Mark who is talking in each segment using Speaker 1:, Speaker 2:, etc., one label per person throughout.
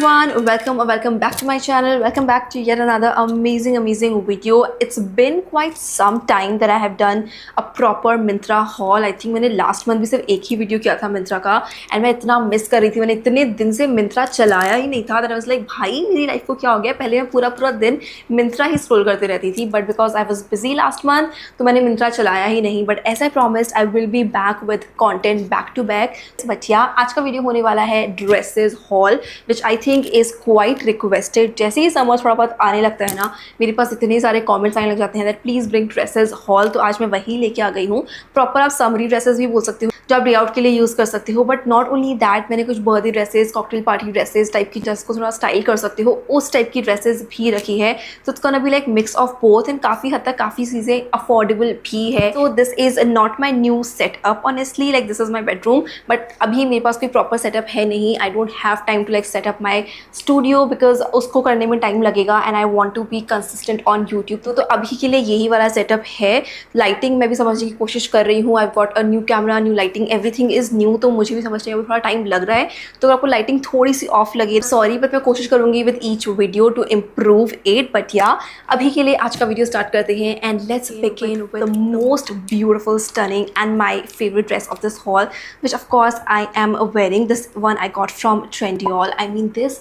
Speaker 1: everyone, welcome back to my channel. Welcome back to yet another amazing video. It's been quite some time that I have done a proper Myntra haul. I think मैंने last month भी सिर्फ एक ही video किया था Myntra का, and मैं इतना miss कर रही थी. मैंने इतने दिन से Myntra चलाया ही नहीं था. That I was like, भाई मेरी लाइफ को क्या हो गया. पहले मैं पूरा दिन Myntra ही स्क्रॉल करते रहती थी, but because I was busy last month तो मैंने Myntra चलाया ही नहीं. But as I promised, I will be back with content back to back. But yeah, आज का वीडियो होने वाला है dresses hall, which I think is quite requested. जैसे ही समर थोड़ा बहुत आने लगता है ना, मेरे पास इतने सारे कमेंट्स आने लग जाते हैं that please bring dresses hall. तो आज मैं वही लेके आ गई हूँ. प्रॉपर आप समरी ड्रेसेस भी बोल सकते हो जो आप डे आउट के लिए यूज़ कर सकते हो. बट नॉट ओनली दैट, मैंने कुछ birthday dresses, cocktail party dresses type की, ड्रेस को थोड़ा स्टाइल कर सकते हो उस टाइप की ड्रेसेस भी रखी है. तो it's gonna be like mix of both and काफ़ी हद तक काफ़ी चीज़ें अफोर्डेबल भी है. तो this is not my new setup honestly, like this is my bedroom. But अभी मेरे पास कोई प्रॉपर सेटअप है नहीं. I don't have time to like setup my studio because उसको करने में टाइम लगेगा and I want to be consistent on YouTube. तो अभी के लिए यही वाला सेटअप है. लाइटिंग मैं भी समझने की कोशिश कर रही हूँ. I got a new camera, new lighting, everything is new. तो मुझे भी समझने में थोड़ा टाइम लग रहा है. तो अगर आपको लाइटिंग थोड़ी सी ऑफ लगे, सॉरी, बट मैं कोशिश करूँगी with each video to improve it. But या अभी के लिए आज का वीडियो स्टार्ट करते हैं and let's begin with the most beautiful, stunning and my favourite dress of this hall, which of course I am wearing. This one I got from Trendyol. I mean, this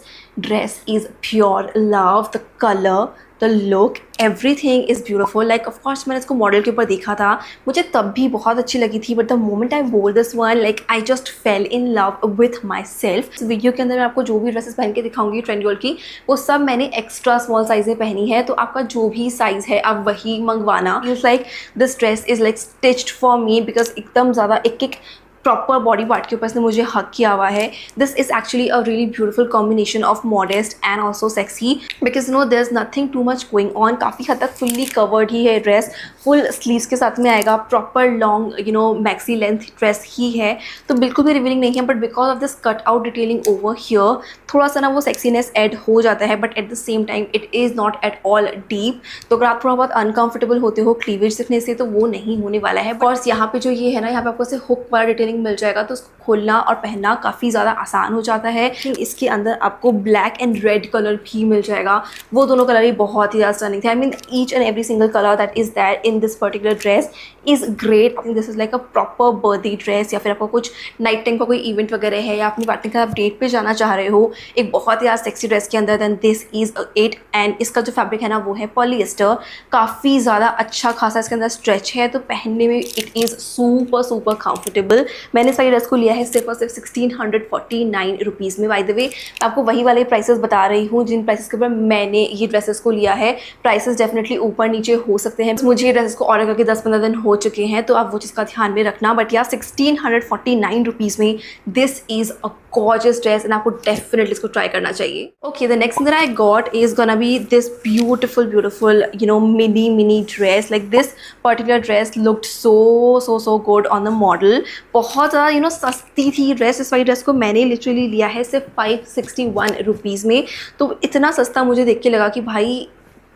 Speaker 1: dress is pure love. The color, the look, everything is beautiful. Like of course मैंने इसको model के ऊपर देखा था, मुझे तब भी बहुत अच्छी लगी थी. But the moment I wore this one, like I just fell in love with myself. इस वीडियो के अंदर मैं आपको जो भी ड्रेसेस पहन के दिखाऊंगी Trendyol की, वो सब मैंने एक्स्ट्रा स्मॉल साइज़ें पहनी है. तो आपका जो भी साइज़ है आप वही मंगवाना. It's like this dress is like stitched for me because एकदम ज़्यादा एक प्रॉपर बॉडी पार्ट के ऊपर इसने मुझे हक किया हुआ है. This is actually a really beautiful combination of modest and also sexy because no there is nothing too much going on. काफ़ी हद तक फुल्ली कवर्ड ही है ड्रेस. फुल स्लीव्स के साथ में आएगा. Proper long maxi length dress ही है. तो बिल्कुल भी रिवीलिंग नहीं है. But because of this cut out detailing over here थोड़ा सा ना वो सेक्सीनेस ऐड हो जाता है. But at the same time it is not at all deep. तो अगर आप थोड़ा बहुत अनकंफर्टेबल होते हो क्लीवेज दिखने से तो वो नहीं होने वाला है. और यहाँ पे जो ये है ना, यहाँ पे आपको से हुक वाला डिटेलिंग मिल जाएगा. तो उसको खोलना और पहनना काफ़ी ज़्यादा आसान हो जाता है. इसके अंदर आपको ब्लैक एंड रेड कलर भी मिल जाएगा. वो दोनों कलर ही बहुत ही ज़्यादा स्टनिंग थे. I mean each and every single colour that is that in this particular dress is great. I think this is like a proper birthday dress, या फिर आपको कुछ नाइट टाइम का कोई इवेंट वगैरह है या अपनी पार्टनर के साथ डेट पे जाना चाह रहे हो एक बहुत ही ज़्यादा सेक्सी ड्रेस के अंदर, then this is it. And इसका जो फैब्रिक है ना वो है पॉलिएस्टर. काफ़ी ज़्यादा अच्छा खासा इसके अंदर स्ट्रेच है. तो पहनने में इट इज़ सुपर कंफर्टेबल. मैंने इस वाली ड्रेस को लिया है सिर्फ और सिर्फ 1649 रुपीज़ में. बाय द वे मैं आपको वही वाले प्राइसेस बता रही हूँ जिन प्राइसेस के ऊपर मैंने ये ड्रेसेस को लिया है. प्राइसेस डेफिनेटली ऊपर नीचे हो सकते हैं. मुझे ये ड्रेसेस को ऑर्डर करके 10-15 दिन हो चुके हैं, तो आप वो चीज़ का ध्यान में रखना. बट या 1649 रुपीज़ में this is a gorgeous dress and आपको डेफिनेटली इसको ट्राई करना चाहिए. Okay, the next that I got is gonna be this beautiful mini dress. Like this particular dress looked so good on the model. बहुत ज़्यादा सस्ती थी dress. इस वाली ड्रेस को मैंने लिटरली लिया है सिर्फ 561 रुपीज़ में. तो इतना सस्ता मुझे देख के लगा कि भाई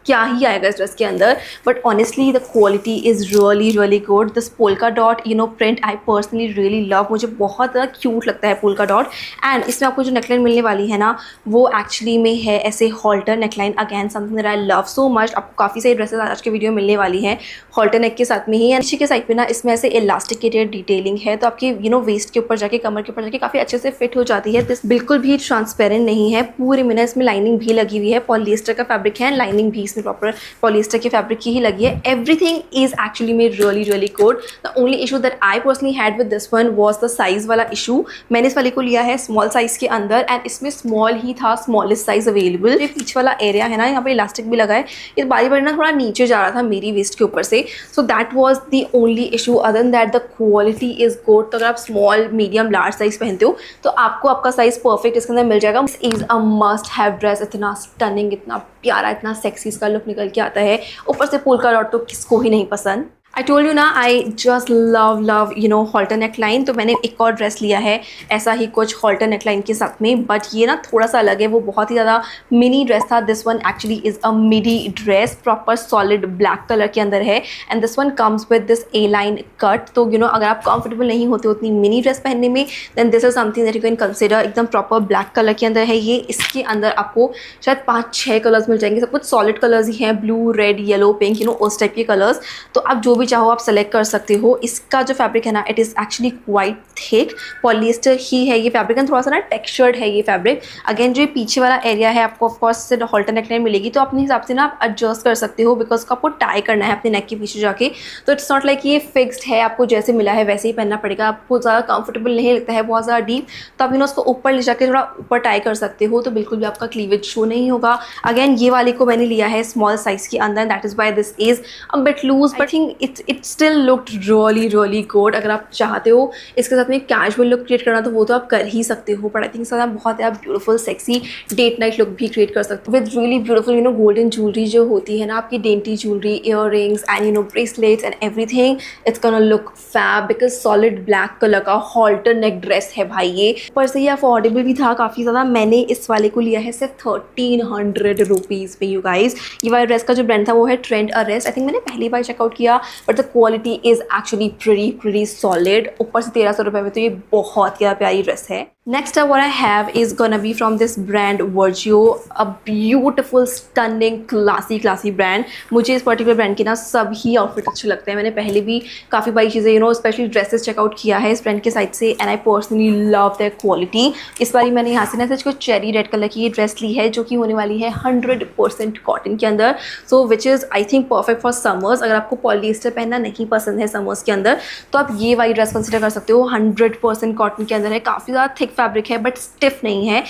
Speaker 1: क्या ही आएगा इस ड्रेस के अंदर. But honestly the quality is really good. This polka dot print I personally really love. मुझे बहुत ज़्यादा क्यूट लगता है पोल्का डॉट. एंड इसमें आपको जो नेकलाइन मिलने वाली है ना, वो एक्चुअली में है ऐसे halter neckline. Again something that I love so much. आपको काफ़ी सारी ड्रेसेस आज के वीडियो में मिलने वाली हैं हॉल्टर नेक के साथ में ही. नीचे के साइड पे ना इसमें ऐसे इलास्टिकेटेड डिटेलिंग है. तो आपकी वेस्ट के ऊपर जाके, कमर के ऊपर जाके काफ़ी अच्छे से फिट हो जाती है. दिस बिल्कुल भी ट्रांसपेरेंट नहीं है. पूरे में ना इसमें लाइनिंग भी लगी हुई है. पॉलिएस्टर का फैब्रिक है. लाइनिंग भी इसमें प्रॉपर पॉलिएस्टर के फैब्रिक की ही लगी है. एवरीथिंग इज एक्चुअली में really good. The only issue that I personally had with this one was the size वाला इशू. मैंने इस वाले को लिया है स्मॉल साइज के अंदर एंड इसमें स्मॉल ही था, स्मॉलेस्ट साइज अवेलेबल. ये पीछे वाला एरिया है ना, यहाँ पे इलास्टिक भी लगा है. इस बारी ना थोड़ा नीचे जा रहा था मेरी वेस्ट के ऊपर से. So that was the only issue. Other than that the quality is good. तो अगर आप स्मॉल, मीडियम, लार्ज साइज पहनते हो तो आपको आपका साइज परफेक्ट इसके अंदर मिल जाएगा. This is a must have dress. इतना स्टनिंग, इतना प्यारा, इतना सेक्सी इसका लुक निकल के आता है. ऊपर से पोल्का डॉट तो किसको ही नहीं पसंद. आई टोल्ड यू ना, I just love halter neckline. तो मैंने एक और ड्रेस लिया है ऐसा ही कुछ हॉल्टर नेकलाइन के साथ में, बट ये ना थोड़ा सा अलग है, वो बहुत ही ज़्यादा मिनी ड्रेस था। This one actually is a midi dress, proper solid black colour के अंदर है, and this one comes with this A line cut. तो अगर आप कंफर्टेबल नहीं होते उतनी मिनी ड्रेस पहनने में, then this is something that you can consider. एकदम प्रॉपर ब्लैक कलर के अंदर है ये। इसके अंदर आपको शायद 5-6 कलर्स मिल जाएंगे, सब कुछ सॉलिड कलर्स ही हैं, ब्लू, रेड, येलो, पिंक, उस टाइप के कलर्स। तो आप जो भी चाहो आप सेलेक्ट कर सकते हो। इसका जो फैब्रिक है ना, it is actually quite thick, polyester ही है ये फैब्रिक, एंड थोड़ा सा ना टेक्सचर्ड है ये फैब्रिक। अगेन जो ये पीछे वाला एरिया है आपको ऑफकोर्स से हॉल्टर नेकलाइन मिलेगी, तो अपने हिसाब से ना आप एडजस्ट कर सकते हो, बिकॉज आपको टाई करना है अपने नेक के पीछे जाके। तो इट्स नॉट लाइक ये फिक्स्ड है, आपको जैसे मिला है वैसे ही पहनना पड़ेगा। आपको ज़्यादा कंफर्टेबल नहीं लगता है, बहुत ज़्यादा डीप, तो आप उसको ऊपर ले जाके थोड़ा ऊपर टाई कर सकते हो, तो बिल्कुल भी आपका क्लीवेज शो नहीं होगा। अगेन ये वाले को मैंने लिया है स्मॉल साइज के अंदर, that is why this is a bit loose, but think it still looked really good. अगर आप चाहते हो इसके साथ में कैजुअल लुक क्रिएट करना, तो वो तो आप कर ही सकते हो, बट आई थिंक साथ बहुत ज़्यादा beautiful sexy date night look भी क्रिएट कर सकते हो with really beautiful golden jewellery जो होती है ना, आपकी dainty jewellery, earrings and bracelets and everything. It's gonna look fab, because solid black colour का हॉल्टर नेक ड्रेस है भाई ये। ऊपर से ये अफोर्डेबल भी था काफ़ी ज़्यादा। मैंने इस वाले को लिया है सिर्फ 1300 रुपीज़ पे, यू गाइज। ये वाला ड्रेस का जो ब्रांड था वो है ट्रेंड अरेस्ट। आई थिंक मैंने पहली बार चेकआउट किया, but the quality is actually pretty solid। ऊपर से 1300 रुपये में तो ये बहुत ही प्यारी ड्रेस है। Next up what I have is gonna be from this brand Virgio, a beautiful stunning classy brand। मुझे इस पर्टिकुलर ब्रांड के ना सभी आउटफिट अच्छे लगते हैं। मैंने पहले भी काफ़ी बारी चीज़ें स्पेशली ड्रेसेस चेकआउट किया है इस ब्रांड के साइड से, and I personally love there quality. इस बारी मैंने यहाँ से ना कुछ चेरी रेड कलर की ये ड्रेस ली है, जो कि होने वाली है 100% कॉटन के अंदर, so which is I think perfect for summers. अगर आपको पॉलिएस्टर पहनना नहीं पसंद है समर्स के अंदर, तो आप ये वाली ड्रेस कंसिडर कर सकते हो। 100% कॉटन के अंदर है, काफ़ी ज़्यादा थिक फैब्रिक है, बट स्टिफ नहीं है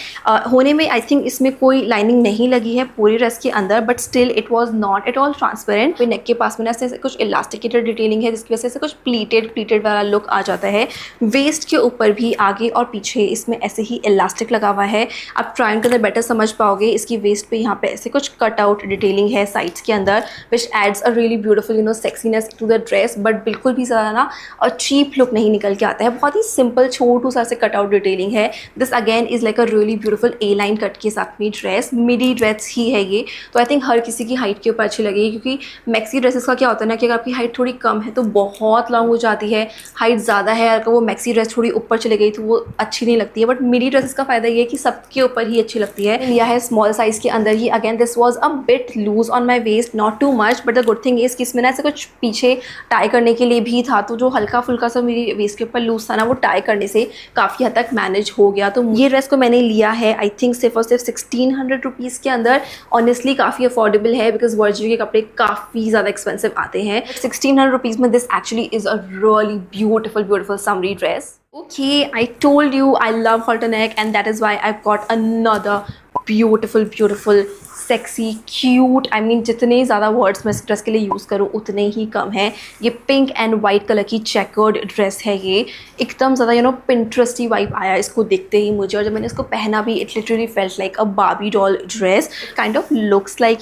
Speaker 1: होने में। आई थिंक इसमें कोई लाइनिंग नहीं लगी है पूरी ड्रेस के अंदर, but still it was not at all transparent. Neck के पास में ऐसे कुछ इलास्टिकेटेड डिटेलिंग है, जिसकी वजह से कुछ प्लीटेड वाला लुक आ जाता है। वेस्ट के ऊपर भी आगे और पीछे इसमें ऐसे ही इलास्टिक लगा हुआ है। आप ट्रायंगल कलर बेटर समझ पाओगे। इसकी वेस्ट पे यहाँ पे ऐसे कुछ कट आउट डिटेलिंग है साइड्स के अंदर, which adds a really beautiful sexiness to the dress, but बिल्कुल भी ज़्यादा ना और चीप लुक नहीं निकल के आता है। बहुत ही सिंपल छोटू सा से कट आउट डिटेलिंग है। This again is like a really beautiful A line cut के साथ में ड्रेस, मिडी ड्रेस ही है ये। तो आई थिंक हर किसी की हाइट के ऊपर अच्छी लगेगी, क्योंकि मैक्सी ड्रेसेस का क्या होता है ना कि अगर आपकी हाइट थोड़ी कम है तो बहुत लॉन्ग हो जाती है, हाइट ज़्यादा है अगर वो मैक्सी ड्रेस थोड़ी ऊपर चली गई तो वो अच्छी नहीं लगती है। बट मिडी ड्रेसेस का फायदा ये है कि सबके ऊपर ही अच्छी लगती है। लिया है स्मॉल साइज़ के अंदर ही। Again this was a bit loose on my waist, not too much, but the good thing is कि इसमें ना ऐसे कुछ पीछे टाई करने के लिए भी था, तो जो हल्का फुल्का सा मेरी वेस्ट के ऊपर लूज था ना, वो टाई करने से काफ़ी हद तक मैनेज हो गया। तो ये ड्रेस को मैंने लिया है आई थिंक सिर्फ और सिर्फ 1600 रुपीज़ के अंदर। ऑनेस्टली काफ़ी अफोर्डेबल है, बिकॉज वर्जियो के कपड़े काफ़ी ज़्यादा एक्सपेंसिव आते हैं। 1600 रुपीज़ में this actually is a really beautiful summery dress. Okay, I told you I love halter neck, and that is why I've got another beautiful sexy cute, I mean जितने ज़्यादा words मैं इस dress के लिए use करूँ उतने ही कम हैं। ये पिंक एंड वाइट कलर की चेकर्ड ड्रेस है। ये एकदम ज़्यादा पिंट्रेस्टी वाइब आया इसको देखते ही मुझे, और जब मैंने इसको पहना भी it literally felt like a Barbie doll dress. Kind of looks like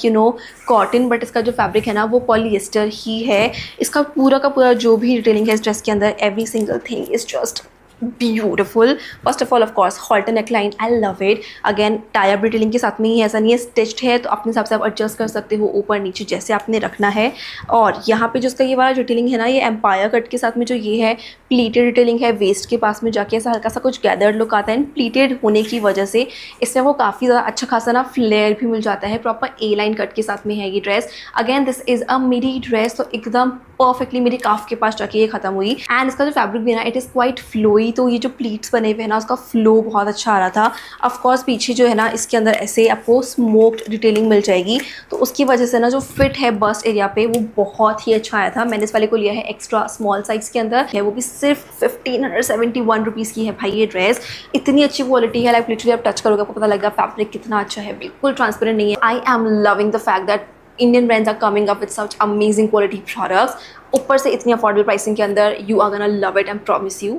Speaker 1: cotton, but इसका जो फैब्रिक है ना वो पॉलिएस्टर ही है। इसका पूरा का पूरा जो भी डिटेलिंग है इस ड्रेस के अंदर, every single thing is just beautiful. First of all of course halter neckline, I love it. Again tie up detailing के साथ में ही, ऐसा नहीं है स्टिच्ड है, तो अपने हिसाब से आप एडजस्ट कर सकते हो ऊपर नीचे जैसे आपने रखना है। और यहाँ पे जो इसका ये वाला डिटेलिंग है ना, ये एम्पायर कट के साथ में जो ये है प्लीटेड डिटेलिंग है, वेस्ट के पास में जाके ऐसा हल्का सा कुछ गैदर्ड लुक आता है। एंड प्लीटेड होने की वजह से इसमें वो काफ़ी ज़्यादा अच्छा खासा ना फ्लेयर भी मिल जाता है। प्रॉपर ए लाइन कट के साथ में है ये dress. Again this is a midi dress, तो एकदम परफेक्टली मेरे काफ के पास जाके ये खत्म हुई। एंड इसका जो फैब्रिक भी ना इट इज़ क्वाइट फ्लोई, तो ये जो प्लीट्स बने हुए हैं ना उसका फ्लो बहुत अच्छा आ रहा था। ऑफकोर्स पीछे जो है ना इसके अंदर ऐसे आपको स्मोक्ड डिटेलिंग मिल जाएगी, तो उसकी वजह से ना जो फिट है बस्ट एरिया पे वो बहुत ही अच्छा आया था। मैंने इस वाले को लिया है एक्स्ट्रा स्मॉल साइज के अंदर है, वो भी सिर्फ 1571 रुपीज़ की है भाई ये ड्रेस। इतनी अच्छी क्वालिटी है, लाइक लिटरली आप टच करोगे आपको पता लगेगा फैब्रिक कितना अच्छा है, बिल्कुल ट्रांसपेरेंट नहीं है। I am loving the fact that Indian brands are coming up with such amazing quality products. ऊपर से इतनी अफोर्डेबल प्राइसिंग के अंदर, you are gonna love it, I promise you.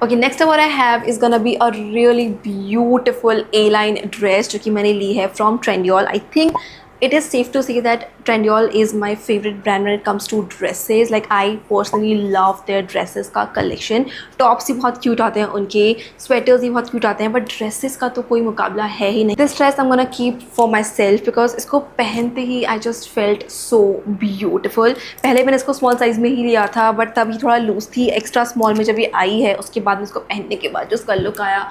Speaker 1: Okay, next up what I have is gonna be a really beautiful A-line dress जो कि मैंने ली है from Trendyol. I think it is safe to say that Trendyol is my favorite brand when it comes to dresses. Like I personally love their dresses का collection. Tops ही बहुत cute आते हैं उनके, sweaters ही बहुत cute आते हैं, but dresses का तो कोई मुकाबला है ही नहीं. This dress I'm gonna keep for myself because इसको पहनते ही I just felt so beautiful. पहले मैंने इसको small size में ही लिया था, but तभी थोड़ा loose थी. Extra small में जब ये आई है उसके बाद में इसको पहनने के बाद जो इसका look आया,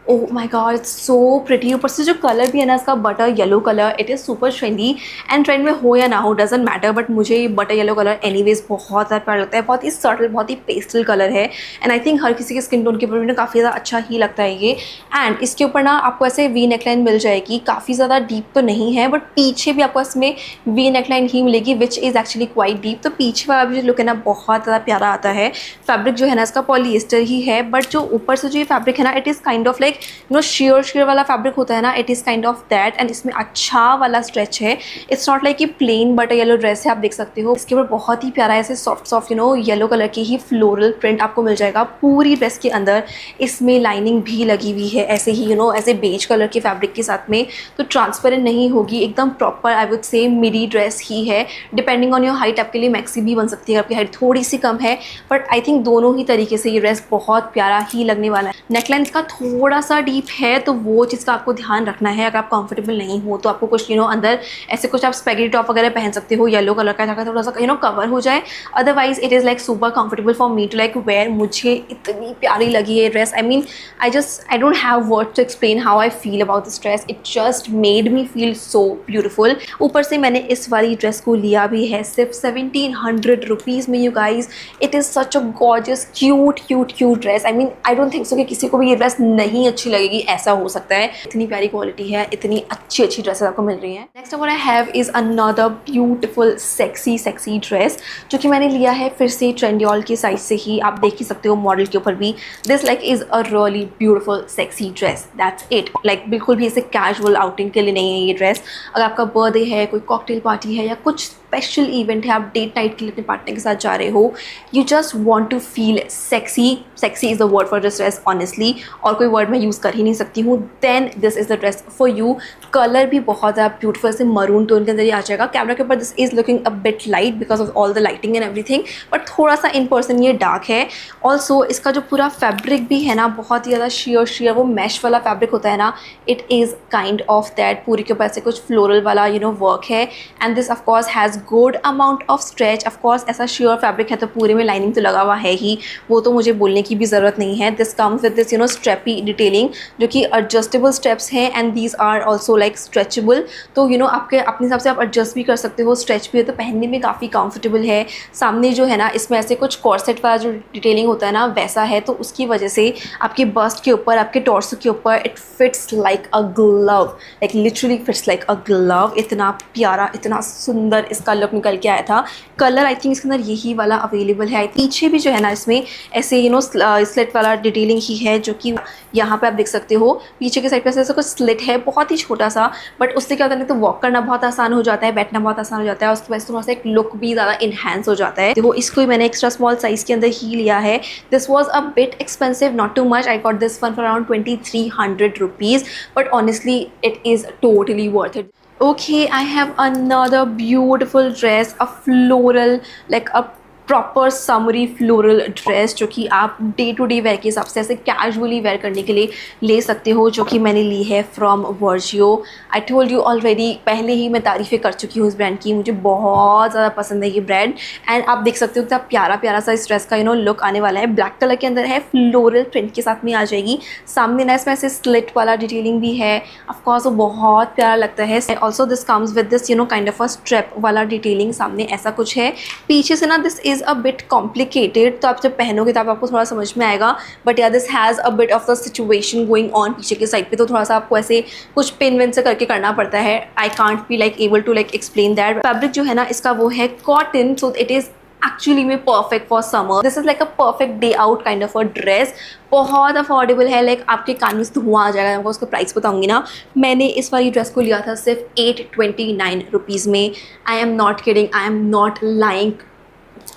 Speaker 1: oh my God, it's so pretty. ऊपर से जो कलर भी है ना इसका, butter yellow colour, it is super trendy. And trend में हो या ना हो डजेंट मैटर, बट मुझे ये बटर येलो कलर एनीवेज बहुत ज़्यादा प्यारा लगता है. बहुत ही सटल, बहुत ही पेस्टल कलर है. एंड आई थिंक हर किसी के स्किन टोन के ऊपर भी ना काफ़ी ज़्यादा अच्छा ही लगता है ये. एंड इसके ऊपर ना आपको ऐसे वी नेकलाइन मिल जाएगी. काफ़ी ज़्यादा डीप तो नहीं है, बट पीछे भी आपको इसमें वी नेकलाइन ही मिलेगी which is actually quite deep. तो पीछे वाला भी जो लुक है ना बहुत ज़्यादा प्यारा आता है. फैब्रिक जो है ना इसका पॉलीएस्टर ही है, बट जो ऊपर से जो ये फैब्रिक है ना, it is kind of like share वाला फैब्रिक होता है ना, it is kind of that. And इसमें अच्छा वाला स्ट्रेच है. इट्स नॉट लाइक कि प्लेन बटर येलो ड्रेस है, आप देख सकते हो. इसके ऊपर बहुत ही प्यारा ऐसे सॉफ्ट येलो कलर की ही फ्लोरल प्रिंट आपको मिल जाएगा पूरी ड्रेस के अंदर. इसमें लाइनिंग भी लगी हुई है ऐसे ही ऐसे बेज कलर के फैब्रिक के साथ में. तो ट्रांसपेरेंट नहीं होगी, एकदम proper I would say midi dress ही है. डिपेंडिंग ऑन योर हाइट आपके लिए मैक्सी भी बन सकती है, आपकी हाइट थोड़ी सी कम है, बट आई थिंक दोनों ही तरीके से ये ड्रेस बहुत प्यारा ही लगने वाला है. नेकलाइन इसका थोड़ा सा डीप है, तो वो चीज़ का आपको ध्यान रखना है. अगर आप कंफर्टेबल नहीं हो तो आपको कुछ अंदर ऐसे कुछ आप स्पेगेटी टॉप वगैरह पहन सकते हो येलो कलर का, ताकि थोड़ा सा कवर हो जाए. Otherwise it is like super comfortable for me to like wear. मुझे इतनी प्यारी लगी है dress. I don't have words to explain how I feel about this dress. It just made me feel so beautiful. ऊपर से मैंने इस वाली ड्रेस को लिया भी है सिर्फ 1700 रुपीज़ में. You guys, it is such a gorgeous cute dress. I don't think so कि किसी को भी ये ड्रेस नहीं अच्छी लगेगी, ऐसा हो सकता है. इतनी प्यारी क्वालिटी है, इतनी अच्छी ड्रेसेस आपको मिल रही हैं. Next what I have is another beautiful sexy dress, जो कि मैंने लिया है फिर से ट्रेंडियोल की साइज से ही. आप देख ही सकते हो मॉडल के ऊपर भी. This like is a really beautiful sexy dress. That's it. Like बिल्कुल भी ऐसे कैजुअल आउटिंग के लिए नहीं है ये ड्रेस. अगर आपका बर्थडे है, कोई कॉकटेल पार्टी है, या कुछ स्पेशल इवेंट है, आप डेट नाइट के लिए अपने पार्टनर के साथ जा रहे हो, you just want to feel sexy is the word for this dress honestly, और कोई वर्ड मैं यूज़ कर ही नहीं सकती हूँ, then this is the dress for you. Colour भी बहुत ज़्यादा ब्यूटीफुल से मरून टोन के अंदर ही आ जाएगा. कैमरा के ऊपर this is looking a bit light because of all the lighting and everything, but थोड़ा सा इन पर्सन ये डार्क है. ऑल्सो इसका जो पूरा फैब्रिक भी है ना, बहुत ही ज़्यादा शेयर वो मैश वाला फैब्रिक होता है ना, it is kind of that. पूरी के ऊपर ऐसे कुछ फ्लोरल वाला वर्क है. And this of course has good amount of stretch. Of course ऐसा श्योर फैब्रिक है तो पूरे में लाइनिंग तो लगा हुआ है ही, वो तो मुझे बोलने की भी ज़रूरत नहीं है. This comes with this strappy detailing, जो कि एडजस्टेबल स्टेप्स हैं. And these are also like stretchable, तो आपके अपने हिसाब से आप एडजस्ट भी कर सकते हो. स्ट्रेच भी है तो पहनने में काफ़ी कंफर्टेबल है. सामने जो है ना, इसमें ऐसे कुछ कॉर्सेट वाला जो डिटेलिंग होता है ना, वैसा है, तो उसकी वजह से आपके बस्ट के ऊपर, आपके टॉर्सो के ऊपर it fits like a glove. Like literally fits like a glove. इतना प्यारा, इतना सुंदर इसका लुक निकल के आया था. कलर आई थिंक इसके अंदर यही वाला अवेलेबल है. पीछे भी जो है ना, इसमें ऐसे स्लिट वाला डिटेलिंग ही है, जो कि यहाँ पे आप देख सकते हो. पीछे के साइड पे ऐसा कुछ स्लिट है, बहुत ही छोटा सा, बट उससे क्या होता है, तो वॉक करना बहुत आसान हो जाता है, बैठना बहुत आसान हो जाता है, उसकी वजह से थोड़ा सा एक लुक भी ज़्यादा इन्हेंस हो जाता है. देखो, इसको मैंने एक्स्ट्रा स्मॉल साइज़ के अंदर ही लिया है. This was a bit expensive, not too much. I got this one for around 2300 rupees, but honestly it is totally worth it. Okay, I have another beautiful dress, a floral, like a proper summary floral dress, जो कि आप day to day where के हिसाब से ऐसे casually where करने के लिए ले सकते हो, जो कि मैंने ली है from Virgio. I told you already, पहले ही मैं तारीफ़ें कर चुकी हूँ इस ब्रांड की. मुझे बहुत ज़्यादा पसंद है ये ब्रांड. एंड आप देख सकते हो कितना प्यारा सा इस ड्रेस का लुक आने वाला है. ब्लैक कलर के अंदर है, फ्लोरल प्रिंट के साथ में आ जाएगी. सामने ना इसमें ऐसे स्लिट वाला डिटेलिंग भी है. ऑफकोर्स वो बहुत प्यारा लगता है. Also this comes with this kind of a strap वाला डिटेलिंग. सामने ऐसा कुछ है. पीछे से ना this is a bit complicated, तो आप जब पहनोगे तब आपको थोड़ा समझ में आएगा. बट या this has a bit of the situation going on पीछे के साइड पे, तो थोड़ा सा आपको ऐसे कुछ पिन विन से करके करना पड़ता है. I can't be like able to like explain that. Fabric जो है ना इसका वो है cotton, so it is actually में perfect for summer. This is like a perfect day out kind of a dress. बहुत अफोर्डेबल है, लाइक आपके कान में धुआं आ जाएगा. मैं उसका प्राइस बताऊंगी ना. मैंने इस वाली ड्रेस को लिया था सिर्फ 829 रुपीज़ में. I am not kidding, I am not lying.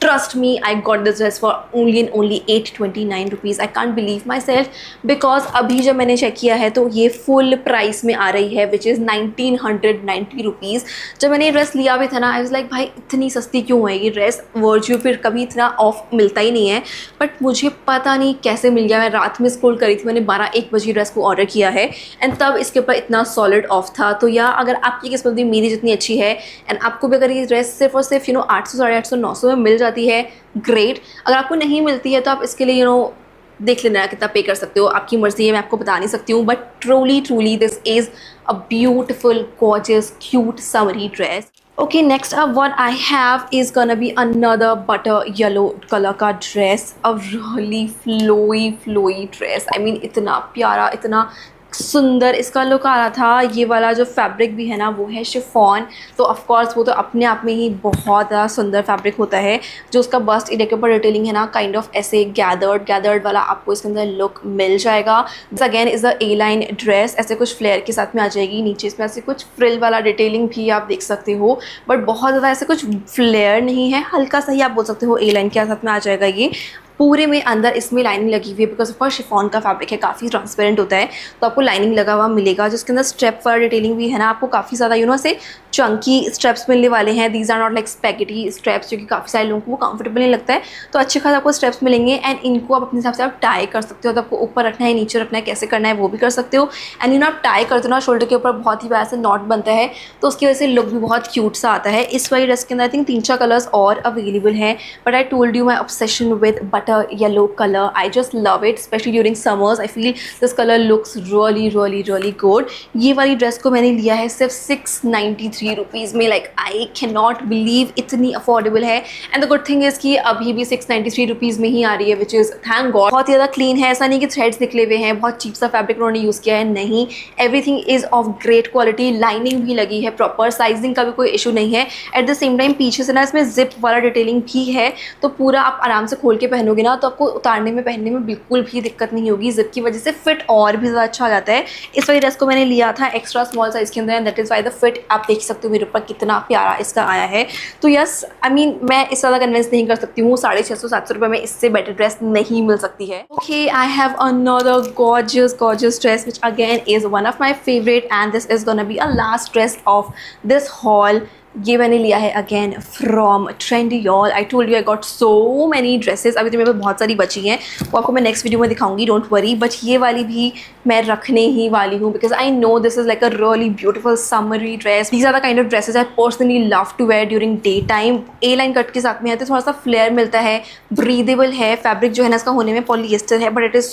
Speaker 1: Trust me, I got this dress for only and only 829 rupees. I can't believe myself because अभी जब मैंने चेक किया है तो ये फुल प्राइस में आ रही है which is 1990 रुपीज़. जब मैंने ये ड्रेस लिया भी था ना, आई वाज लाइक भाई इतनी सस्ती क्यों है ये ड्रेस, वर्जियो फिर कभी इतना ऑफ मिलता ही नहीं है. बट मुझे पता नहीं कैसे मिल गया. मैं रात में स्क्रॉल करी थी, मैंने 12-1 बजे ड्रेस को ऑर्डर किया है एंड तब इसके ऊपर इतना सॉलिड ऑफ था. तो या अगर आपकी किस्मत भी मेरी जितनी अच्छी है एंड आपको भी अगर ये ड्रेस सिर्फ और सिर्फ 800, 850, 900 में मिल जाती है, ग्रेट. अगर आपको नहीं मिलती है तो आप इसके लिए देख लेना कितना पे कर सकते हो, आपकी मर्जी है, मैं आपको बता नहीं सकती हूँ. But truly this is a beautiful gorgeous cute summary dress. Okay, next up what I have is gonna be another butter yellow color का dress, a really flowy dress. I mean इतना प्यारा, इतना सुंदर इसका लुक आ रहा था. ये वाला जो फैब्रिक भी है ना वो है शिफॉन, तो ऑफ कोर्स वो तो अपने आप में ही बहुत ज़्यादा सुंदर फैब्रिक होता है. जो उसका बस्ट एरिया के ऊपर डिटेलिंग है ना, काइंड ऑफ ऐसे गैदर्ड वाला आपको इसके अंदर लुक मिल जाएगा. This again is a A line dress, ऐसे कुछ फ्लेयर के साथ में आ जाएगी. नीचे इसमें ऐसे कुछ फ्रिल वाला डिटेलिंग भी आप देख सकते हो, बट बहुत ज़्यादा ऐसे कुछ फ्लेयर नहीं है, हल्का सा ही आप बोल सकते हो ए लाइन के साथ में आ जाएगा. ये पूरे में अंदर इसमें लाइनिंग लगी हुई है बिकॉज ऑफ कोर्स शिफॉन का फैब्रिक है, काफ़ी ट्रांसपेरेंट होता है, तो आपको लाइनिंग लगा हुआ मिलेगा. जिसके अंदर स्ट्रेप वाला डिटेलिंग भी है ना, आपको काफ़ी ज़्यादा से चंकी स्ट्रेप्स मिलने वाले हैं. These are not like spaghetti straps, जो कि काफ़ी सारे लोगों को वो कंफर्टेबल नहीं लगता है. तो अच्छे खास आपको स्ट्रेप्स मिलेंगे एंड इनको आप अपने हिसाब से आप टाई कर सकते हो. तो आपको ऊपर रखना है, नीचे रखना है, कैसे करना है वो भी कर सकते हो. एंड आप टाई करते हो ना, शोल्डर के ऊपर बहुत ही बड़ा से नॉट बनता है, तो उसकी वजह से लुक भी बहुत क्यूट सा आता है. इस वाली ड्रेस के अंदर आई थिंक 3-4 कलर्स और अवेलेबल हैं, but I told you my obsession with butter yellow color. I just love it, especially during summers. I feel this color looks really good. ये वाली ड्रेस को मैंने लिया है सिर्फ 693 रुपीज़ में. Like I can not believe इतनी affordable है. And the good thing is कि अभी भी 693 रुपीज़ में ही आ रही है, विच इज़ थैंक गॉड. बहुत ही ज़्यादा क्लीन है, ऐसा नहीं कि थ्रेड्स निकले हुए हैं, बहुत चीप सा फैब्रिक उन्होंने यूज़ किया है, नहीं. Everything is of great quality. Lining भी लगी है प्रॉपर, साइजिंग का भी कोई इशू नहीं है. एट द सेम टाइम पीछे से ना इसमें जिप वाला डिटेलिंग भी है, तो पूरा आप आराम से खोल के पहनोगे ना तो आपको उतारने में पहनने में बिल्कुल भी दिक्कत नहीं होगी. जिप की वजह से फिट और भी ज़्यादा अच्छा आ जाता है. इस वाली ड्रेस को मैंने लिया था एक्स्ट्रा स्मॉल साइज़ के अंदर and that is why the fit आप देख सकते हो मेरे ऊपर कितना प्यारा इसका आया है. तो यस, आई मीन मैं इससे ज़्यादा कन्विंस नहीं कर सकती हूँ. 650-700 रुपये में इससे बेटर ड्रेस नहीं मिल सकती है. Okay, I have another gorgeous dress which again is one of my favourite and this is gonna be a last dress of this haul. ये मैंने लिया है अगेन from Trendyol. I told you I got so many dresses. अभी तो मेरे पास बहुत सारी बची हैं, वो आपको मैं नेक्स्ट वीडियो में दिखाऊंगी, डोंट वरी. बट ये वाली भी मैं रखने ही वाली हूँ because I know this is like a really beautiful summery dress. These are the kind of dresses I personally love to wear during day time. A line cut के साथ में है तो थोड़ा सा फ्लेयर मिलता है, ब्रीदेबल है. फैब्रिक जो है ना इसका होने में पॉलिएस्टर है, but it is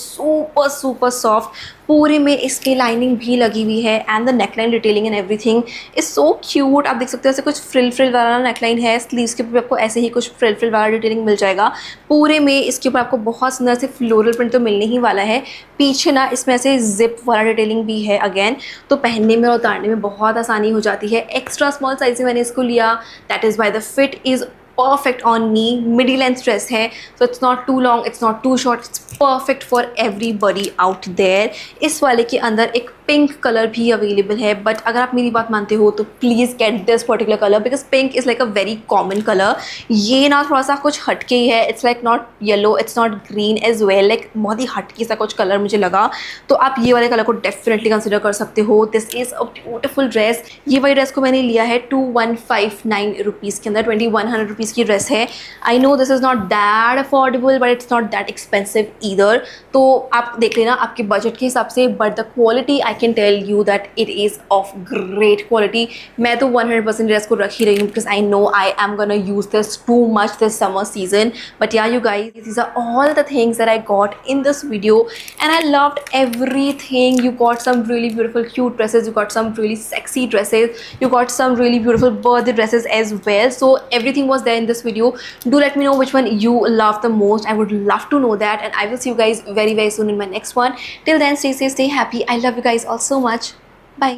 Speaker 1: super soft. पूरे में इसकी लाइनिंग भी लगी हुई है and the neckline detailing and everything is so cute. आप देख सकते हो ऐसे कुछ फ्रिल वाला नेकलाइन है. स्लीव्स के ऊपर आपको ऐसे ही कुछ फ्रिल वाला डिटेलिंग मिल जाएगा. पूरे में इसके ऊपर आपको बहुत सुंदर से फ्लोरल प्रिंट तो मिलने ही वाला है. पीछे ना इसमें ऐसे जिप वाला डिटेलिंग भी है अगेन, तो पहनने में और उतारने में बहुत आसानी हो जाती है. एक्स्ट्रा स्मॉल साइज से मैंने इसको लिया, that is why the fit is perfect on me. Midi length dress है, so it's not too long, it's not too short, it's perfect for everybody out there. इस वाले के अंदर एक पिंक कलर भी अवेलेबल है, बट अगर आप मेरी बात मानते हो तो please get this particular colour because pink is like a very common colour. ये ना थोड़ा सा कुछ हटके ही है. It's like not yellow, it's not green as well, like बहुत ही हटके सा कुछ कलर मुझे लगा. तो आप ये वाले कलर को डेफिनेटली कंसिडर कर सकते हो. This is a beautiful dress. ये वाली ड्रेस को मैंने लिया है 2159 रुपीज़ के अंदर. 2100 रुपीज़ की ड्रेस है. आई know this is not that affordable but it's not that expensive either. तो आप देख लेना आपके बजट के हिसाब से, but the quality I can tell you that it is of great quality. मैं तो 100% ड्रेस को रख ही रही हूँ because I know I am gonna use this too much this summer season. But yeah, you guys, these are all the things that I got in this video and I loved everything. You got some really beautiful cute dresses, you got some really sexy dresses, you got some really beautiful birthday dresses as well. So everything was there in this video. Do let me know which one you love the most. I would love to know that and I will see you guys very soon in my next one. Till then, stay safe, stay happy. I love you guys all so much.